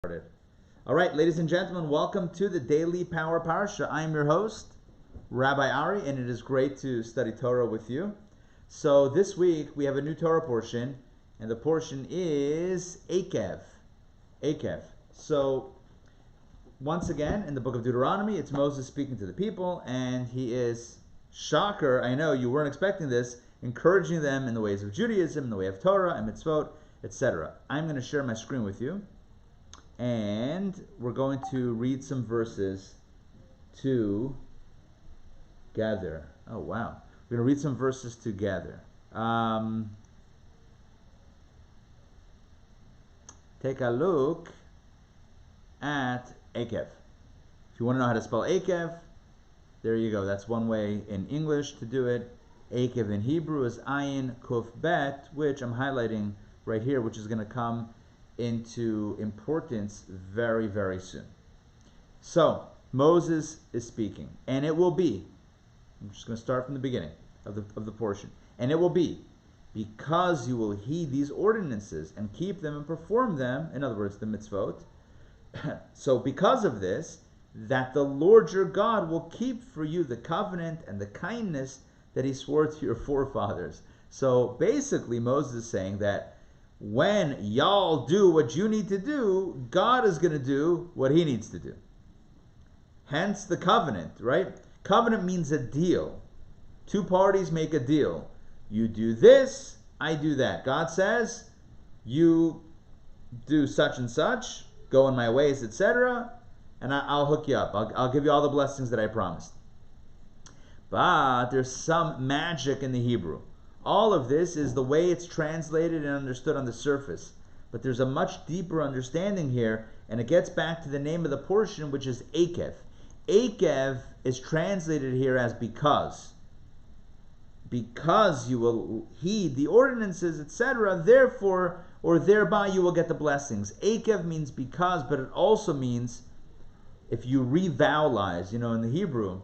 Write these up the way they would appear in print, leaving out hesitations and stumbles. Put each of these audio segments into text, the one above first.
Started. All right, ladies and gentlemen, welcome to the Daily Power Parsha. I am your host, Rabbi Ari, and it is great to study Torah with you. So this week we have a new Torah portion, and the portion is Eikev. Eikev. So once again, in the book of Deuteronomy, it's Moses speaking to the people, and he is, shocker, I know you weren't expecting this, encouraging them in the ways of Judaism, in the way of Torah and mitzvot, etc. I'm going to share my screen with you. And we're going to read some verses together. Oh, wow. We're going to read some verses together. Take a look at Eikev. If you want to know how to spell Eikev, there you go. That's one way in English to do it. Eikev in Hebrew is Ayin Kuf Bet, which I'm highlighting right here, which is going to come into importance very, very soon. So, Moses is speaking, and it will be, I'm just going to start from the beginning of the portion, and it will be, because you will heed these ordinances and keep them and perform them, in other words, the mitzvot, so because of this, that the Lord your God will keep for you the covenant and the kindness that he swore to your forefathers. So basically, Moses is saying that when y'all do what you need to do, God is going to do what he needs to do. Hence the covenant, right? Covenant means a deal. Two parties make a deal. You do this, I do that. God says, you do such and such, go in my ways, etc., and I'll hook you up. I'll give you all the blessings that I promised. But there's some magic in the Hebrew. All of this is the way it's translated and understood on the surface. But there's a much deeper understanding here, and it gets back to the name of the portion, which is Eikev. Eikev is translated here as because. Because you will heed the ordinances, etc., therefore, or thereby you will get the blessings. Eikev means because, but it also means if you revowelize, in the Hebrew,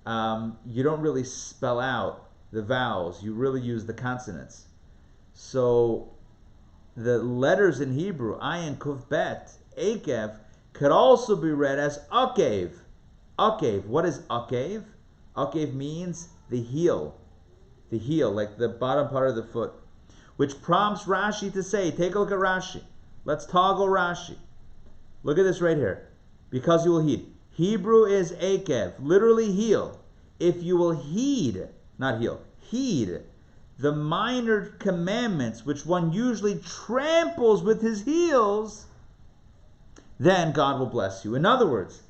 you don't really spell out the vowels, you really use the consonants. So the letters in Hebrew, ayin, kuf, bet, Eikev, could also be read as Eikev. Eikev. What is Eikev? Eikev means the heel, like the bottom part of the foot, which prompts Rashi to say, take a look at Rashi. Let's toggle Rashi. Look at this right here. Because you will heed. Hebrew is Eikev, literally heel. If you will heed, not heal, heed the minor commandments which one usually tramples with his heels, then God will bless you. In other words,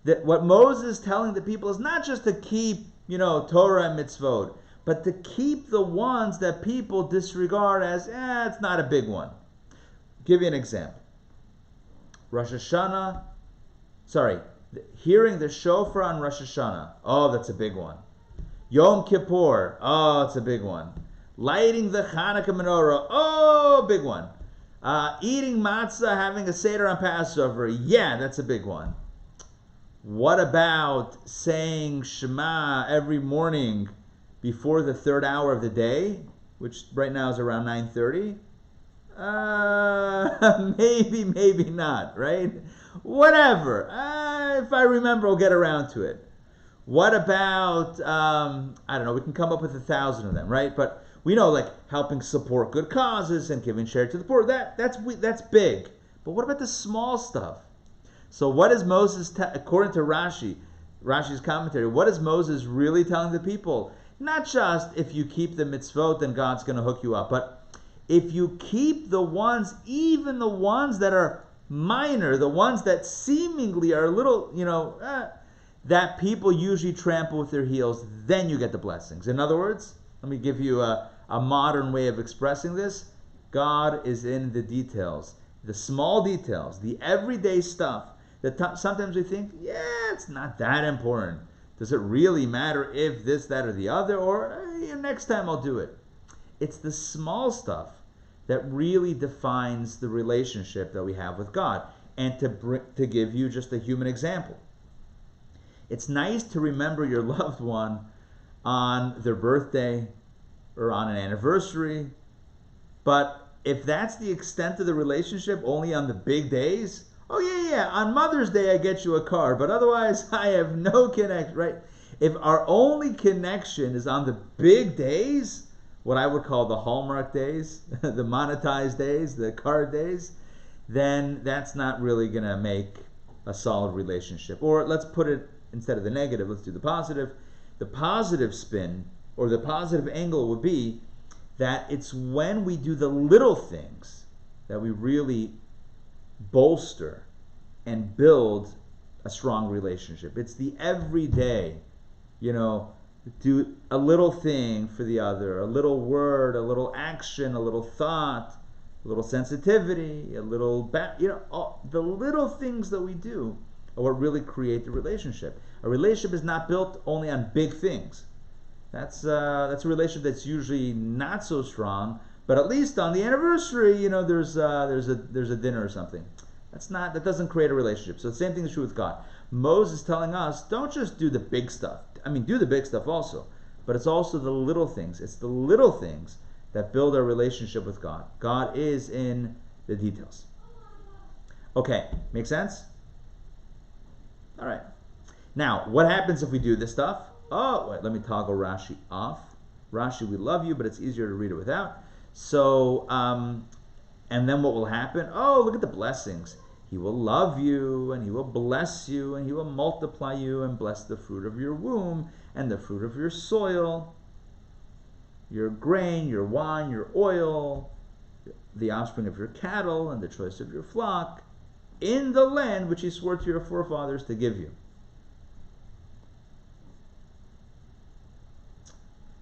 that what Moses is telling the people is not just to keep, Torah and mitzvot, but to keep the ones that people disregard as, it's not a big one. I'll give you an example. Hearing the shofar on Rosh Hashanah, oh, that's a big one. Yom Kippur, oh, it's a big one. Lighting the Hanukkah menorah, oh, big one. Eating matzah, having a seder on Passover, yeah, that's a big one. What about saying Shema every morning before the third hour of the day, which right now is around 9:30? Maybe not, right? Whatever. If I remember, I'll get around to it. What about, I don't know, we can come up with 1,000 of them, right? But we know, like, helping support good causes and giving share to the poor, that's big. But what about the small stuff? So what is Moses, according to Rashi's commentary, what is Moses really telling the people? Not just if you keep the mitzvot, then God's going to hook you up, but if you keep the ones, even the ones that are minor, the ones that seemingly are a little, that people usually trample with their heels, then you get the blessings. In other words, let me give you a modern way of expressing this. God is in the details, the small details, the everyday stuff that sometimes we think, it's not that important. Does it really matter if this, that, or the other? Or next time I'll do it. It's the small stuff that really defines the relationship that we have with God. And to give you just a human example, it's nice to remember your loved one on their birthday or on an anniversary, but if that's the extent of the relationship, only on the big days, oh yeah, on Mother's Day I get you a card, but otherwise I have no connection, right? If our only connection is on the big days, what I would call the Hallmark days, the monetized days, the card days, then that's not really going to make a solid relationship. Or let's put it, instead of the negative, let's do the positive. The positive spin, or the positive angle, would be that it's when we do the little things that we really bolster and build a strong relationship. It's the everyday, do a little thing for the other, a little word, a little action, a little thought, a little sensitivity, a little, the little things that we do are what really create the relationship. A relationship is not built only on big things. That's a relationship that's usually not so strong, but at least on the anniversary, there's a dinner or something. That doesn't create a relationship. So the same thing is true with God. Moses is telling us, don't just do the big stuff. I mean, do the big stuff also, but it's also the little things. It's the little things that build our relationship with God. God is in the details. Okay, make sense? All right. Now, what happens if we do this stuff? Oh, wait, let me toggle Rashi off. Rashi, we love you, but it's easier to read it without. So, and then what will happen? Oh, look at the blessings. He will love you, and he will bless you, and he will multiply you, and bless the fruit of your womb, and the fruit of your soil, your grain, your wine, your oil, the offspring of your cattle, and the choice of your flock, in the land which he swore to your forefathers to give you.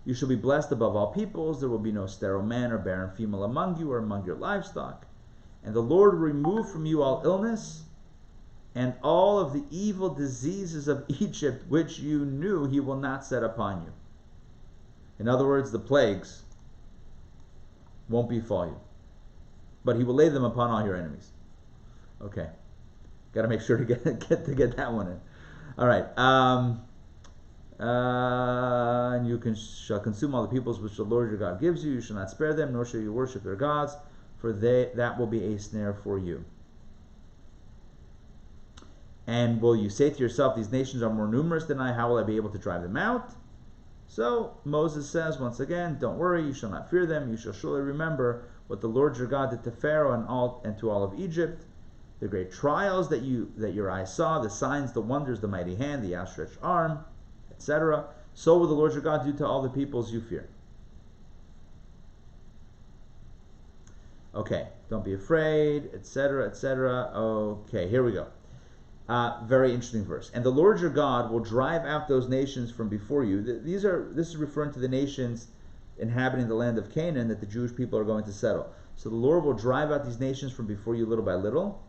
You shall be blessed above all peoples. There will be no sterile man or barren female among you or among your livestock. And the Lord will remove from you all illness and all of the evil diseases of Egypt, which you knew he will not set upon you. In other words, the plagues won't befall you, but he will lay them upon all your enemies. Okay, got to make sure to get that one in. All right. And you shall consume all the peoples which the Lord your God gives you. You shall not spare them, nor shall you worship their gods, for that will be a snare for you. And will you say to yourself, these nations are more numerous than I, how will I be able to drive them out? So Moses says once again, don't worry, you shall not fear them. You shall surely remember what the Lord your God did to Pharaoh and to all of Egypt, the great trials that your eyes saw, the signs, the wonders, the mighty hand, the outstretched arm, etc. So will the Lord your God do to all the peoples you fear. Okay, don't be afraid, etc., etc. Okay, here we go. Very interesting verse. And the Lord your God will drive out those nations from before you. This is referring to the nations inhabiting the land of Canaan that the Jewish people are going to settle. So the Lord will drive out these nations from before you little by little.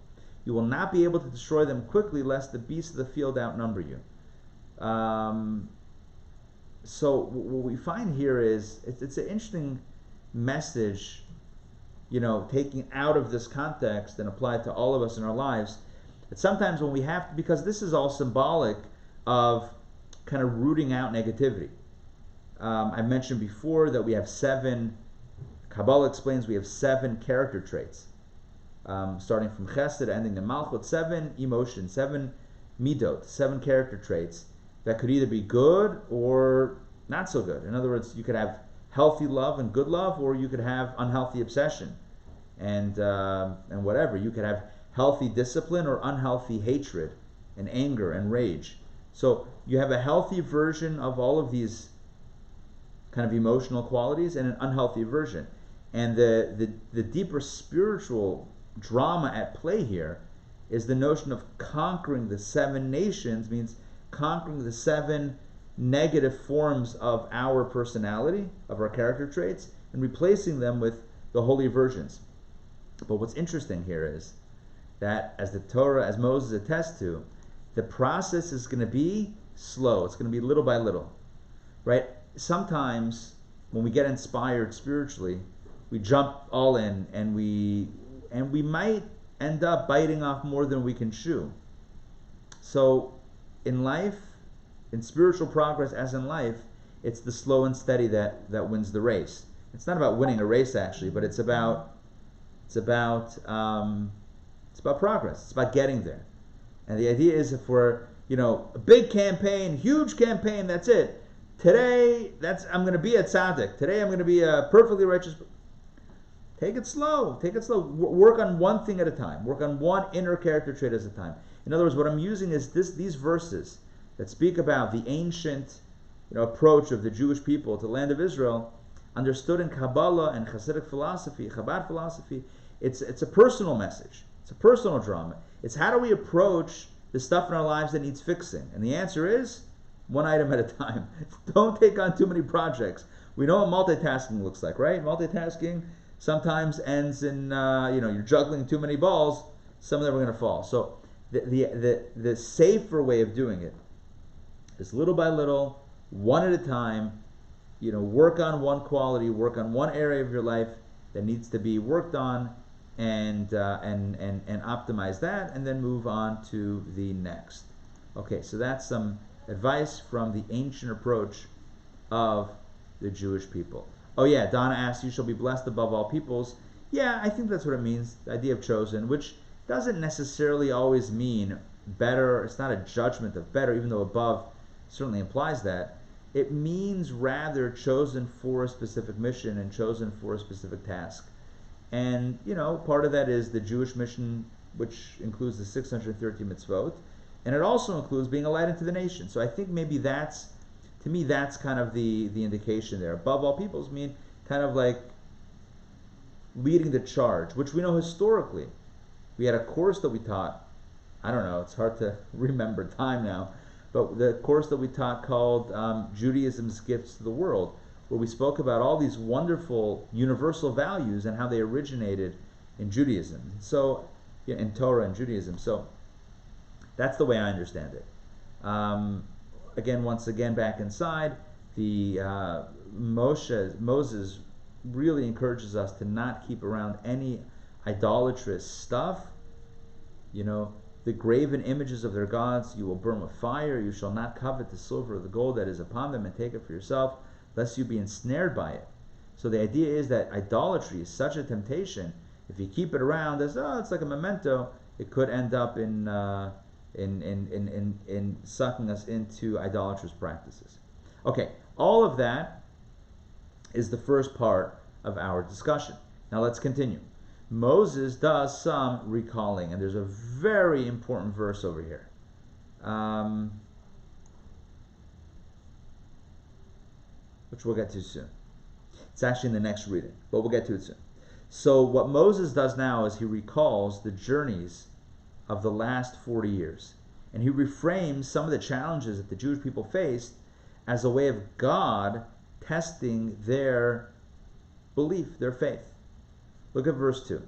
You will not be able to destroy them quickly, lest the beasts of the field outnumber you. So what we find here is it's an interesting message, taking out of this context and apply it to all of us in our lives. That sometimes when we have to, because this is all symbolic of kind of rooting out negativity. I mentioned before that we have Kabbalah explains we have 7 character traits, starting from Chesed, ending in Malchut, 7 emotions, 7 midot, 7 character traits that could either be good or not so good. In other words, you could have healthy love and good love, or you could have unhealthy obsession and whatever. You could have healthy discipline or unhealthy hatred and anger and rage. So you have a healthy version of all of these kind of emotional qualities and an unhealthy version. And the deeper spiritual drama at play here is the notion of conquering the 7 nations, means conquering the 7 negative forms of our personality, of our character traits, and replacing them with the holy versions. But what's interesting here is that as the Torah, as Moses attests to, the process is going to be slow. It's going to be little by little, right? Sometimes when we get inspired spiritually, we jump all in, and we might end up biting off more than we can chew. So in life, in spiritual progress as in life, it's the slow and steady that wins the race. It's not about winning a race actually, but it's about It's about progress. It's about getting there. And the idea is, if we're, a big campaign, huge campaign, that's it. Today, I'm going to be a tzaddik. Today, I'm going to be a perfectly righteous. Take it slow. Take it slow. Work on one thing at a time. Work on one inner character trait at a time. In other words, what I'm using is these verses that speak about the ancient, approach of the Jewish people to the land of Israel, understood in Kabbalah and Hasidic philosophy, Chabad philosophy. It's a personal message. It's a personal drama. It's how do we approach the stuff in our lives that needs fixing? And the answer is one item at a time. Don't take on too many projects. We know what multitasking looks like, right? Multitasking sometimes ends in you're juggling too many balls. Some of them are going to fall. So the safer way of doing it is little by little, one at a time. Work on one quality, work on one area of your life that needs to be worked on, and optimize that, and then move on to the next. Okay, so that's some advice from the ancient approach of the Jewish people. Oh yeah, Donna asked, you shall be blessed above all peoples. Yeah, I think that's what it means, the idea of chosen, which doesn't necessarily always mean better. It's not a judgment of better, even though above certainly implies that. It means rather chosen for a specific mission and chosen for a specific task. And, part of that is the Jewish mission, which includes the 613 mitzvot, and it also includes being a light into the nation. So I think maybe that's kind of the indication there. Above all peoples mean kind of like leading the charge, which we know historically. We had a course that we taught, I don't know, it's hard to remember time now, but the course that we taught called Judaism's Gifts to the World, where we spoke about all these wonderful universal values and how they originated in Judaism. So, in Torah and Judaism. So, that's the way I understand it. Once again, back inside, the Moses really encourages us to not keep around any idolatrous stuff. The graven images of their gods you will burn with fire. You shall not covet the silver or the gold that is upon them and take it for yourself, lest you be ensnared by it. So the idea is that idolatry is such a temptation. If you keep it around as, it's like a memento, it could end up in sucking us into idolatrous practices. Okay, all of that is the first part of our discussion. Now let's continue. Moses does some recalling, and there's a very important verse over here. Which we'll get to soon. It's actually in the next reading, but we'll get to it soon. So what Moses does now is he recalls the journeys of the last 40 years. And he reframes some of the challenges that the Jewish people faced as a way of God testing their belief, their faith. Look at verse 2.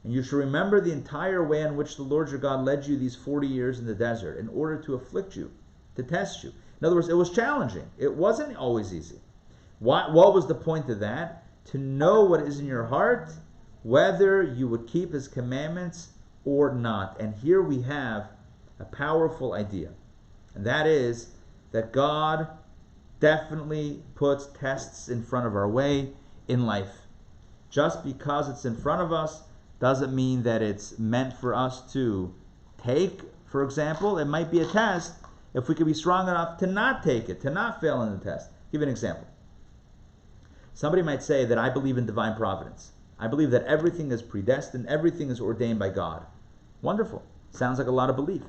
And you shall remember the entire way in which the Lord your God led you these 40 years in the desert in order to afflict you, to test you. In other words, it was challenging. It wasn't always easy. What was the point of that? To know what is in your heart, whether you would keep his commandments or not. And here we have a powerful idea. And that is that God definitely puts tests in front of our way in life. Just because it's in front of us doesn't mean that it's meant for us to take. For example, it might be a test if we could be strong enough to not take it, to not fail in the test. I'll give you an example. Somebody might say that I believe in divine providence. I believe that everything is predestined, everything is ordained by God. Wonderful. Sounds like a lot of belief.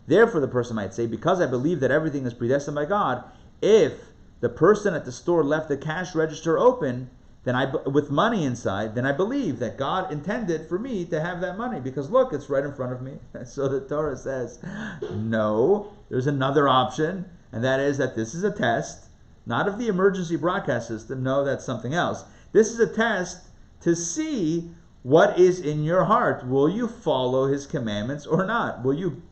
Therefore, the person might say, because I believe that everything is predestined by God, if the person at the store left the cash register open, then with money inside, then I believe that God intended for me to have that money, because look, it's right in front of me. So the Torah says, no, there's another option, and that is that this is a test, not of the emergency broadcast system. No, that's something else. This is a test to see what is in your heart. Will you follow his commandments or not? Will you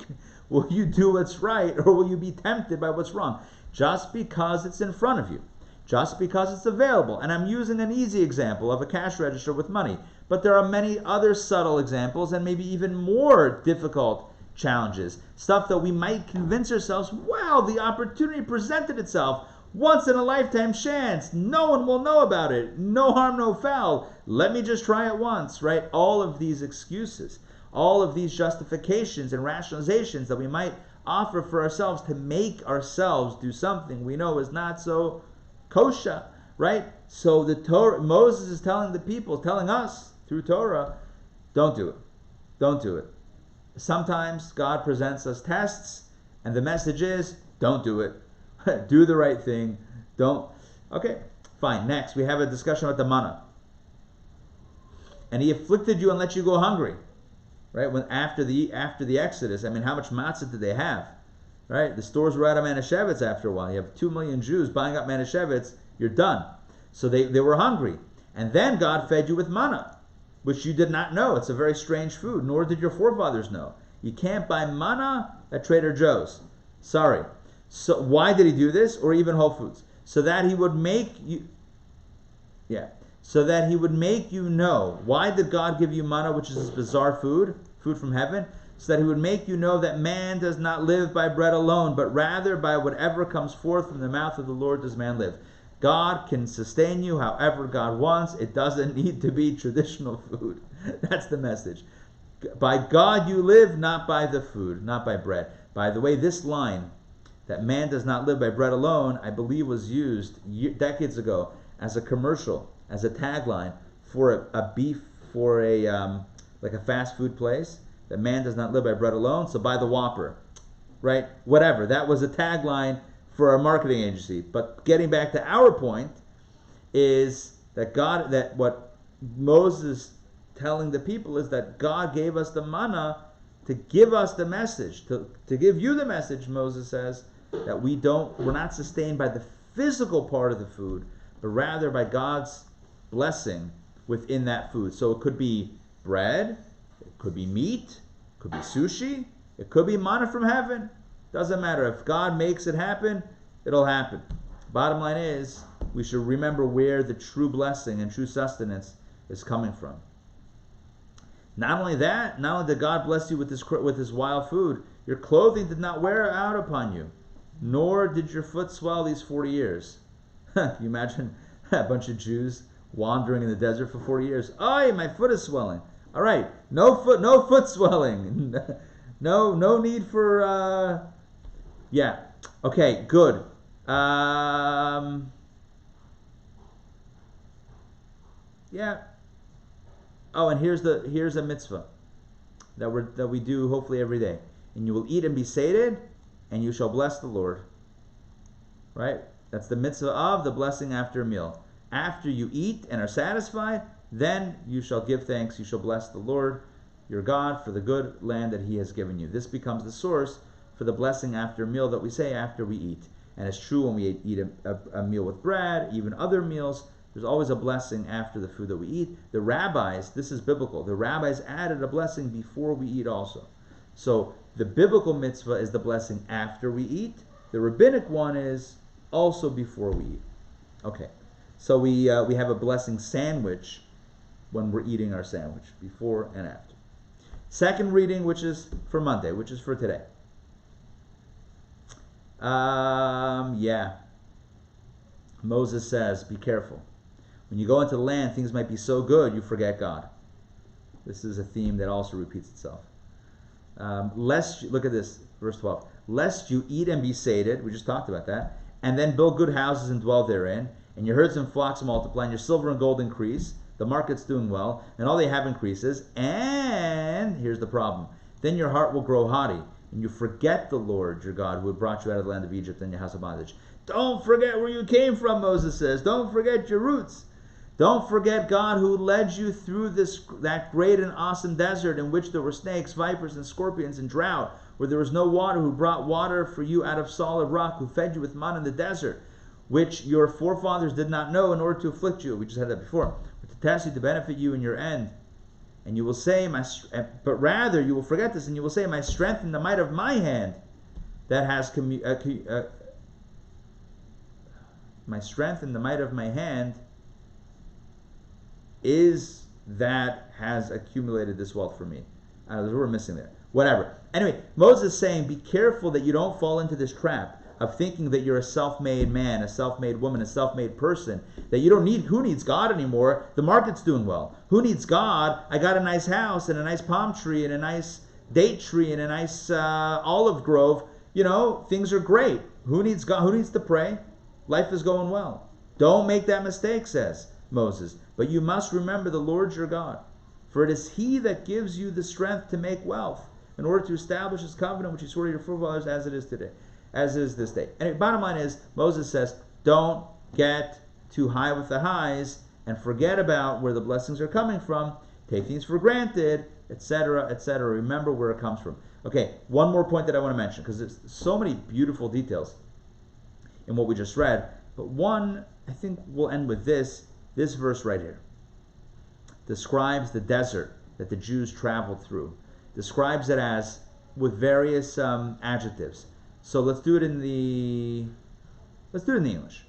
do what's right, or will you be tempted by what's wrong? Just because it's in front of you, just because it's available. And I'm using an easy example of a cash register with money, but there are many other subtle examples and maybe even more difficult challenges, stuff that we might convince ourselves, wow, the opportunity presented itself, once in a lifetime chance, no one will know about it, no harm, no foul, Let me just try it once, right? All of these excuses, all of these justifications and rationalizations that we might offer for ourselves to make ourselves do something we know is not so kosher, right? So the Torah, Moses is telling the people, telling us through Torah, don't do it. Don't do it. Sometimes God presents us tests, and the message is, don't do it. Do the right thing. Don't. Okay, fine. Next, we have a discussion about the manna. And he afflicted you and let you go hungry. Right? When after the Exodus, I mean, how much matzah did they have? Right? The stores were out of Manischewitz after a while. You have 2 million Jews buying up Manischewitz, you're done. So they were hungry. And then God fed you with manna, which you did not know. It's a very strange food, nor did your forefathers know. You can't buy manna at Trader Joe's. Sorry. So why did he do this? Or even Whole Foods? So that he would make you... Yeah. So that he would make you know. Why did God give you manna, which is this bizarre food from heaven? So that he would make you know that man does not live by bread alone, but rather by whatever comes forth from the mouth of the Lord does man live. God can sustain you however God wants. It doesn't need to be traditional food. That's the message. By God you live, not by the food, not by bread. By the way, this line, that man does not live by bread alone, I believe was used decades ago as a commercial, as a tagline for like a fast food place. That man does not live by bread alone, so buy the Whopper, right? Whatever. That was a tagline for a marketing agency. But getting back to our point is that what Moses is telling the people is that God gave us the manna to give us the message, to give you the message. Moses says that we're not sustained by the physical part of the food, but rather by God's blessing within that food. So it could be bread, it could be meat, it could be sushi, it could be manna from heaven. Doesn't matter. If God makes it happen, it'll happen. Bottom line is, we should remember where the true blessing and true sustenance is coming from. Not only that, not only did God bless you with this wild food, your clothing did not wear out upon you, nor did your foot swell these 40 years. Can you imagine a bunch of Jews wandering in the desert for 40 years? Oh, my foot is swelling. All right, no foot swelling. No need for yeah. Okay, good. Yeah. Oh, and here's a mitzvah that we do hopefully every day. And you will eat and be sated, and you shall bless the Lord. Right? That's the mitzvah of the blessing after a meal. After you eat and are satisfied, then you shall give thanks. You shall bless the Lord your God for the good land that he has given you. This becomes the source for the blessing after a meal that we say after we eat. And it's true when we eat a meal with bread, even other meals. There's always a blessing after the food that we eat. The rabbis, this is biblical, the rabbis added a blessing before we eat also. So the biblical mitzvah is the blessing after we eat. The rabbinic one is also before we eat. Okay, so we have a blessing sandwich when we're eating our sandwich, before and after. Second reading, which is for Monday, which is for today. Yeah. Moses says, be careful. When you go into the land, things might be so good, you forget God. This is a theme that also repeats itself. Look at this, verse 12. Lest you eat and be sated, we just talked about that, and then build good houses and dwell therein, and your herds and flocks multiply, and your silver and gold increase, the market's doing well, and all they have increases, and here's the problem. Then your heart will grow haughty, and you forget the Lord your God, who had brought you out of the land of Egypt and your house of bondage. Don't forget where you came from, Moses says. Don't forget your roots. Don't forget God who led you through that great and awesome desert in which there were snakes, vipers, and scorpions, and drought, where there was no water, who brought water for you out of solid rock, who fed you with manna in the desert, which your forefathers did not know, in order to afflict you. We just had that before. But to test you, to benefit you in your end. And you will say, but rather you will forget this, and you will say, my strength and the might of my hand, that has my strength and the might of my hand is that has accumulated this wealth for me. There's a word missing there. Whatever. Anyway, Moses is saying, be careful that you don't fall into this trap of thinking that you're a self-made man, a self-made woman, a self-made person, that you don't need, who needs God anymore? The market's doing well. Who needs God? I got a nice house and a nice palm tree and a nice date tree and a nice olive grove. Things are great. Who needs God? Who needs to pray? Life is going well. Don't make that mistake, says Moses. But you must remember the Lord your God, for it is He that gives you the strength to make wealth, in order to establish His covenant, which He swore to your forefathers, as it is today, as is this day. And bottom line is, Moses says, don't get too high with the highs and forget about where the blessings are coming from. Take things for granted, etc., etc. Remember where it comes from. Okay, one more point that I want to mention, because there's so many beautiful details in what we just read. But one, I think we'll end with this verse right here. Describes the desert that the Jews traveled through. Describes it as with various adjectives. So let's do it in the English.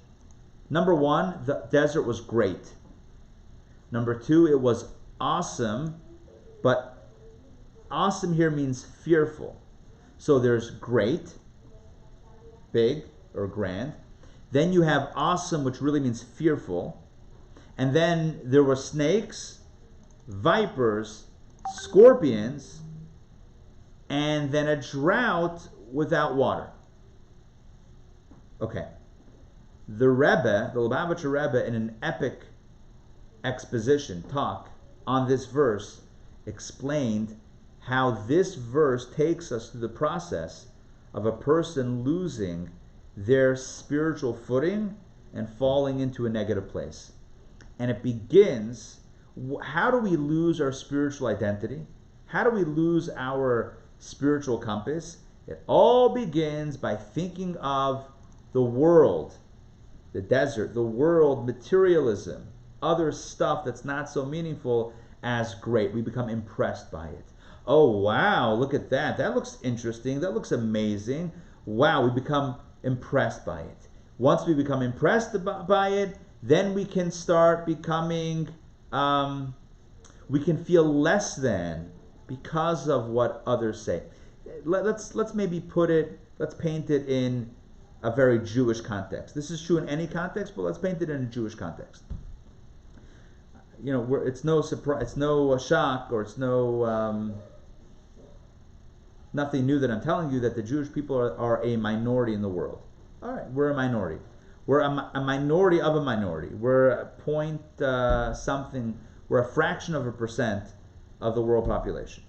Number one, the desert was great. Number two, it was awesome, but awesome here means fearful. So there's great, big or grand. Then you have awesome, which really means fearful. And then there were snakes, vipers, scorpions, and then a drought without water. Okay. The Rebbe, the Lubavitcher Rebbe, in an epic exposition, talk on this verse, explained how this verse takes us through the process of a person losing their spiritual footing and falling into a negative place. And it begins, how do we lose our spiritual identity? How do we lose our spiritual compass? It all begins by thinking of the world, the desert, the world, materialism, other stuff that's not so meaningful as great. We become impressed by it. Oh, wow, look at that. That looks interesting. That looks amazing. Wow, we become impressed by it. Once we become impressed by it, then we can start becoming, we can feel less than because of what others say. Let's maybe let's paint it in a very Jewish context. This is true in any context, but let's paint it in a Jewish context. It's no surprise, it's no shock, or it's no nothing new that I'm telling you that the Jewish people are a minority in the world. All right, we're a minority. We're a minority of a minority. We're a point something. We're a fraction of a percent of the world population.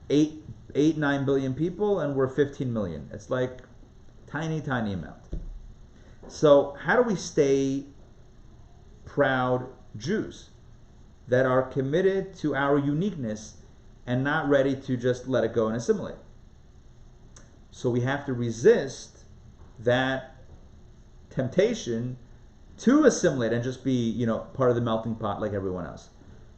9 billion people, and we're 15 million. It's like tiny amount. So how do we stay proud Jews that are committed to our uniqueness and not ready to just let it go and assimilate? So we have to resist that temptation to assimilate and just be, part of the melting pot like everyone else.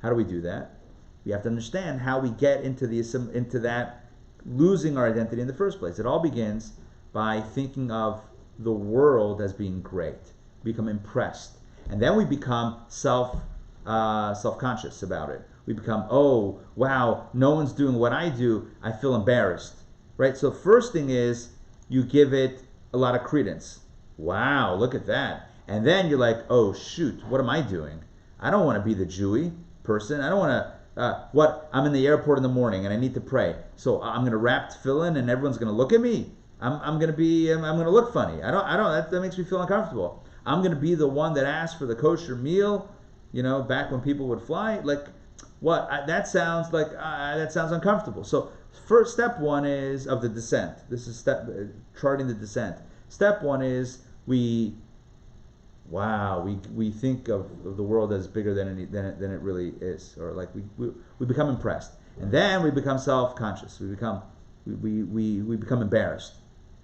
How do we do that? We have to understand how we get into that losing our identity in the first place. It all begins by thinking of the world as being great, become impressed, and then we become self-conscious about it. We become, oh wow, no one's doing what I do. I feel embarrassed, right? So first thing is you give it a lot of credence. Wow, look at that, and then you're like, oh shoot, what am I doing? I don't want to be the Jewy person. I don't want to. I'm in the airport in the morning and I need to pray. So I'm going to wrap tefillin and everyone's going to look at me. I'm going to look funny. That makes me feel uncomfortable. I'm going to be the one that asks for the kosher meal, back when people would fly. Like, what? That sounds uncomfortable. So first, step one is of the descent. This is charting the descent. Step one is we think of the world as bigger than it really is, or like we become impressed, and then we become self-conscious. We become embarrassed.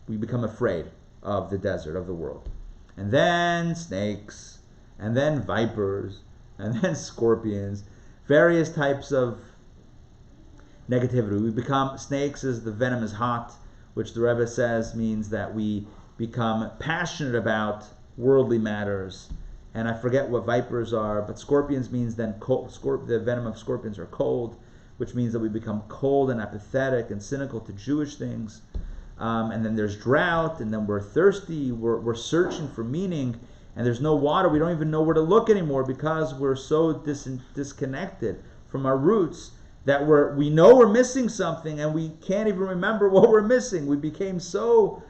We become afraid of the desert, of the world, and then snakes, and then vipers, and then scorpions, various types of negativity. We become snakes as the venom is hot, which the Rebbe says means that we become passionate about worldly matters, and I forget what vipers are, but scorpions means then the venom of scorpions are cold, which means that we become cold and apathetic and cynical to Jewish things. and then there's drought, and then we're thirsty, we're searching for meaning, and there's no water. We don't even know where to look anymore because we're so disconnected from our roots that we know we're missing something, and we can't even remember what we're missing. We became so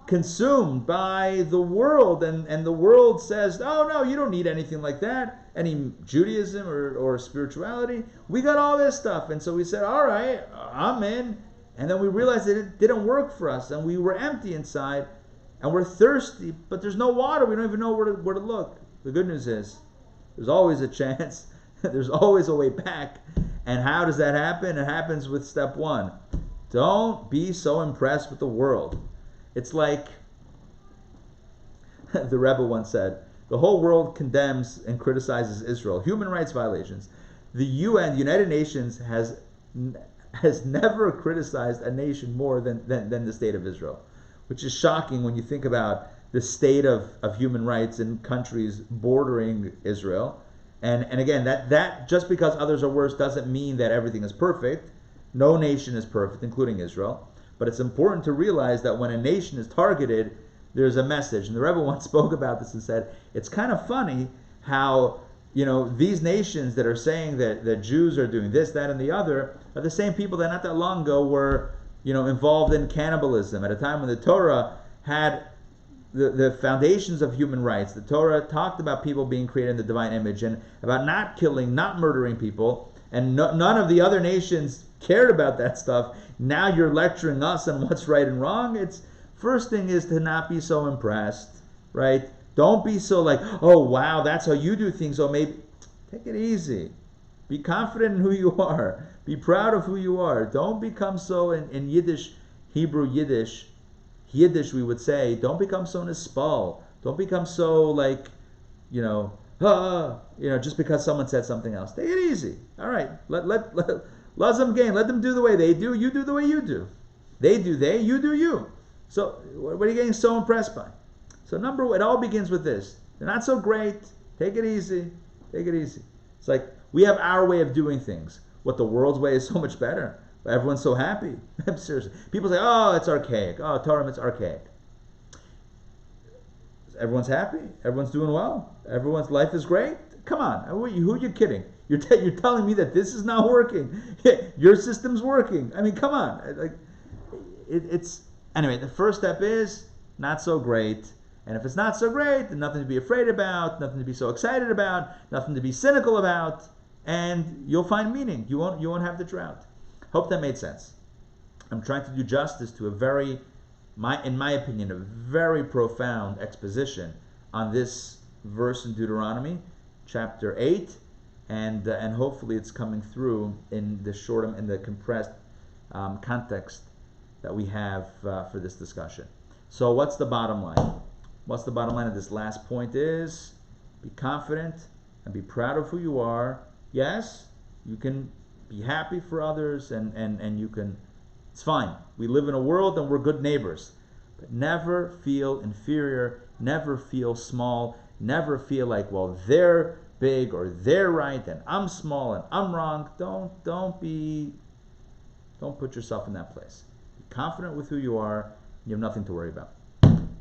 consumed by the world, and the world says, oh no, you don't need anything like that, any Judaism or spirituality. We got all this stuff. And so we said, all right, I'm in. And then we realized that it didn't work for us, and we were empty inside, and we're thirsty, but there's no water. We don't even know where to look. The good news is there's always a chance. There's always a way back. And how does that happen? It happens with step one. Don't be so impressed with the world. It's like the Rebbe once said, the whole world condemns and criticizes Israel. Human rights violations. The UN, the United Nations, has never criticized a nation more than the state of Israel, which is shocking when you think about the state of human rights in countries bordering Israel. And again, that just because others are worse doesn't mean that everything is perfect. No nation is perfect, including Israel. But it's important to realize that when a nation is targeted, there's a message. And the Rebbe once spoke about this and said, it's kind of funny how, these nations that are saying that Jews are doing this, that, and the other are the same people that not that long ago were, involved in cannibalism at a time when the Torah had the foundations of human rights. The Torah talked about people being created in the divine image and about not killing, not murdering people, and none of the other nations cared about that stuff. Now you're lecturing us on what's right and wrong. First thing is to not be so impressed, right? Don't be so like, oh wow, that's how you do things. So maybe take it easy. Be confident in who you are. Be proud of who you are. Don't become so in Yiddish, Hebrew Yiddish we would say, don't become so nispal. Don't become so like, just because someone said something else. Take it easy. All right. Let them gain. Let them do the way they do. You do the way you do. They do they. You do you. So what are you getting so impressed by? So number one, it all begins with this. They're not so great. Take it easy. Take it easy. It's like we have our way of doing things. What the world's way is so much better. Everyone's so happy. Seriously. People say, oh, it's archaic. Oh, Torah, it's archaic. Everyone's happy. Everyone's doing well. Everyone's life is great. Come on. Who are you kidding? You're telling me that this is not working. Your system's working. I mean, come on. Anyway, the first step is not so great. And if it's not so great, then nothing to be afraid about, nothing to be so excited about, nothing to be cynical about, and you'll find meaning. You won't have the drought. Hope that made sense. I'm trying to do justice to in my opinion, a very profound exposition on this verse in Deuteronomy, chapter 8, and hopefully it's coming through in the compressed context that we have for this discussion. So what's the bottom line? What's the bottom line of this last point is, be confident and be proud of who you are. Yes, you can be happy for others and you can, it's fine. We live in a world and we're good neighbors. But never feel inferior, never feel small, never feel like, well, they're big or they're right and I'm small and I'm wrong. Don't put yourself in that place. Be confident with who you are. You have nothing to worry about.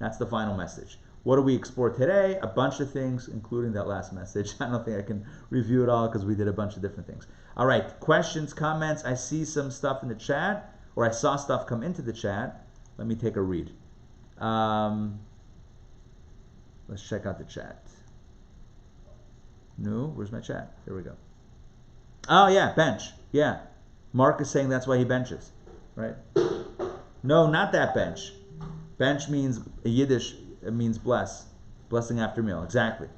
That's the final message. What do we explore today? A bunch of things, including that last message. I don't think I can review it all because we did a bunch of different things. All right, questions, comments. I see some stuff in the chat, or I saw stuff come into the chat. Let me take a read. Let's check out the chat. No, where's my chat? Here we go. Oh yeah, bench. Yeah. Mark is saying that's why he benches, right? No, not that bench. Bench means Yiddish. It means blessing after meal. Exactly.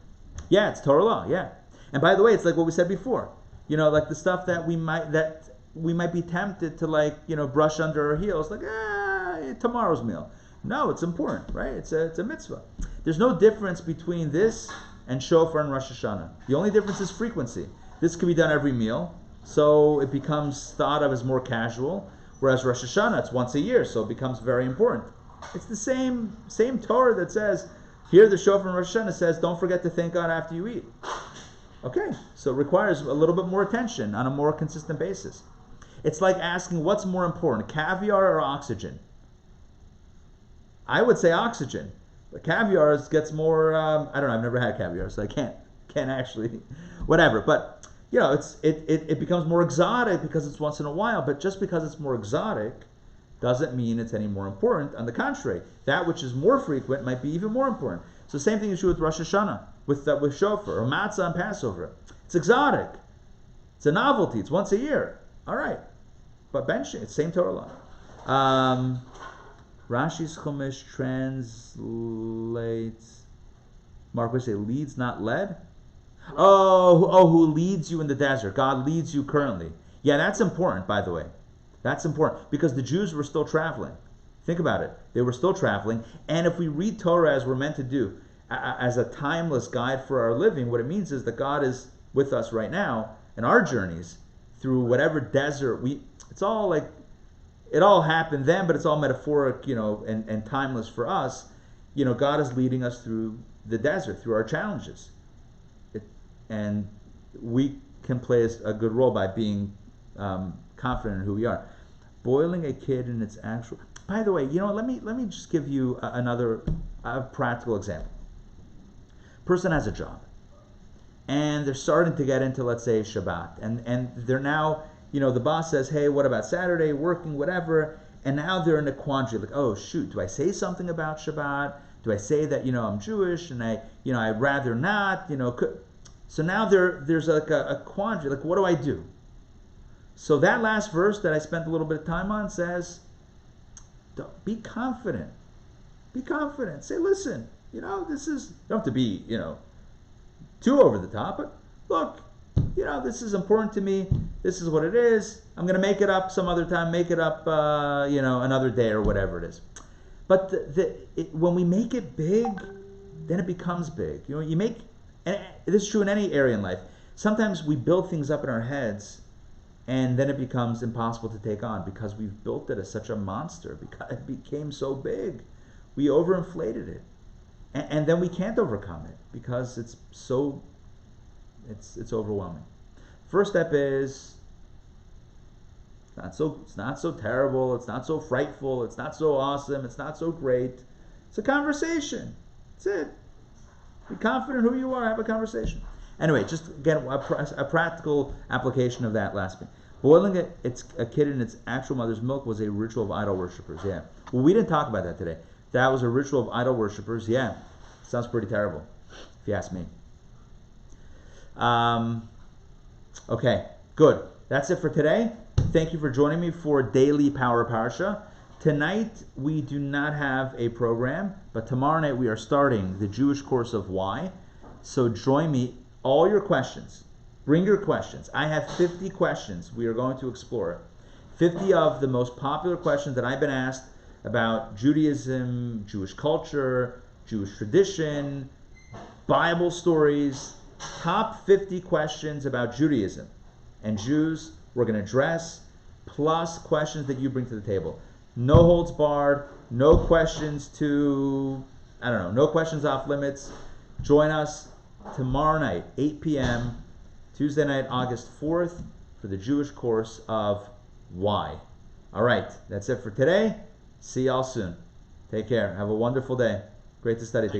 Yeah, it's Torah law. Yeah. And by the way, it's like what we said before. Like the stuff that we might be tempted to brush under our heels, like tomorrow's meal. No, it's important, right? It's a mitzvah. There's no difference between this and shofar and Rosh Hashanah. The only difference is frequency. This can be done every meal, so it becomes thought of as more casual. Whereas Rosh Hashanah, it's once a year, so it becomes very important. It's the same Torah that says, here the shofar in Rosh Hashanah says, don't forget to thank God after you eat. Okay, so it requires a little bit more attention on a more consistent basis. It's like asking what's more important, caviar or oxygen? I would say oxygen. But caviar gets more. I don't know. I've never had caviar, so I can't actually, whatever. But it becomes more exotic because it's once in a while. But just because it's more exotic doesn't mean it's any more important. On the contrary, that which is more frequent might be even more important. So same thing is true with Rosh Hashanah, with shofar or matzah and Passover. It's exotic. It's a novelty. It's once a year. All right, but benching, it's same Torah law. Rashi's Chumash translates. Mark would say leads, not led. Oh, who leads you in the desert? God leads you currently. Yeah, that's important, by the way. That's important because the Jews were still traveling. Think about it. They were still traveling. And if we read Torah as we're meant to do, as a timeless guide for our living, what it means is that God is with us right now in our journeys through whatever desert it's all like, it all happened then, but it's all metaphoric, and timeless for us. God is leading us through the desert, through our challenges. And we can play a good role by being confident in who we are. Boiling a kid in its actual. By the way, let me just give you another practical example. Person has a job, and they're starting to get into, let's say, Shabbat, and they're now, the boss says, hey, what about Saturday, working, whatever, and now they're in a quandary, like, oh shoot, do I say something about Shabbat? Do I say that I'm Jewish and I'd rather not? So now there's like a quandary, like, what do I do? So that last verse that I spent a little bit of time on says, be confident. Be confident. Say, listen, this is, you don't have to be, too over the top, but look, this is important to me. This is what it is. I'm going to make it up some other time, make it up, another day or whatever it is. But when we make it big, then it becomes big. And this is true in any area in life. Sometimes we build things up in our heads, and then it becomes impossible to take on because we've built it as such a monster, because it became so big. We overinflated it. And then we can't overcome it because it's overwhelming. First step is it's not so terrible, it's not so frightful, it's not so awesome, it's not so great. It's a conversation. That's it. Be confident who you are, have a conversation. Anyway, just again, a practical application of that last bit. Boiling a kid in its actual mother's milk was a ritual of idol worshippers. Yeah. Well, we didn't talk about that today. That was a ritual of idol worshippers. Yeah. Sounds pretty terrible, if you ask me. Okay, good. That's it for today. Thank you for joining me for Daily Power Parsha. Tonight, we do not have a program, but tomorrow night we are starting the Jewish course of Why. So join me. All your questions. Bring your questions. I have 50 questions we are going to explore. 50 of the most popular questions that I've been asked about Judaism, Jewish culture, Jewish tradition, Bible stories. Top 50 questions about Judaism and Jews we're going to address, plus questions that you bring to the table. No holds barred, no questions no questions off limits. Join us tomorrow night, 8 p.m., Tuesday night, August 4th, for the Jewish course of Why. All right, that's it for today. See y'all soon. Take care. Have a wonderful day. Great to study together.